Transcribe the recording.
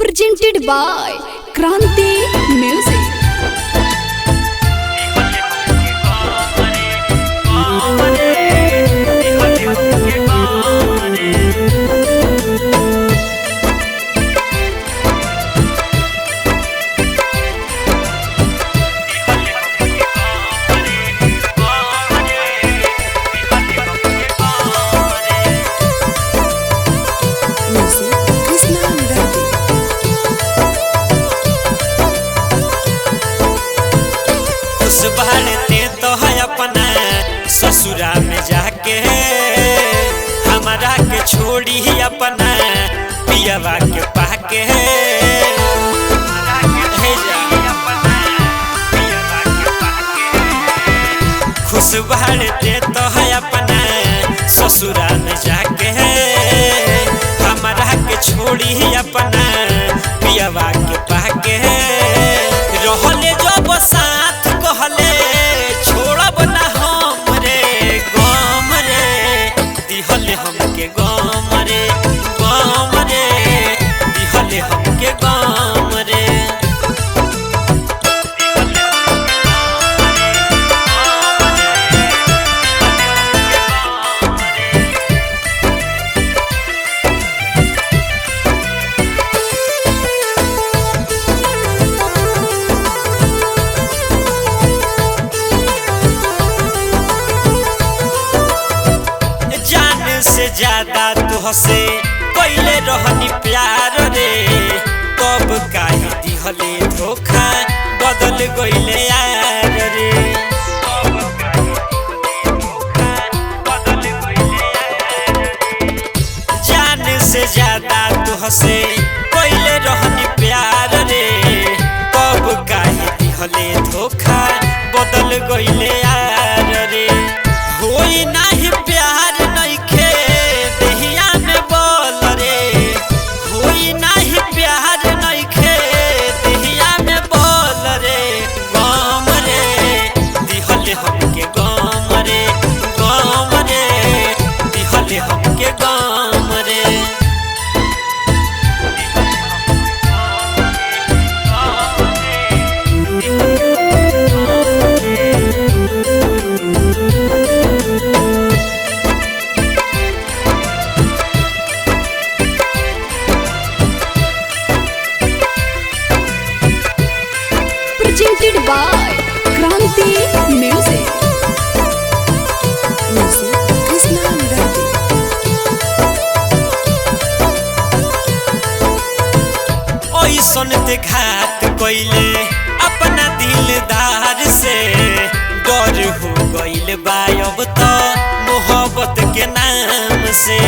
presented by Kranti Music. बढ़ते तो है अपना ससुरा में जाके हमारा के छोड़ी ही अपना पियावा के पाके खुश बढ़ते तो है अपना ससुरा में जाके हमारा के छोड़ी ही अपना पियावा के पाके रहले जब साथ कहले छोड़ब ना हम रे गम रे दिहले हमके गम रे दिहले हमके गम रे से ज्यादा तुहसे पहले रहनी प्यार रे कब काहे दिहले धोखा बदल गइले यार रे जान से ज्यादा तुहसे पहले रहनी प्यार रे कब काहे दिहले धोखा बदल गइले यार रे होई नाही प्यार हमके गम रे Presented by Kranti Music. सुनते घात कोइले अपना दिलदार से डर हो गइल बा अब तो मोहब्बत के नाम से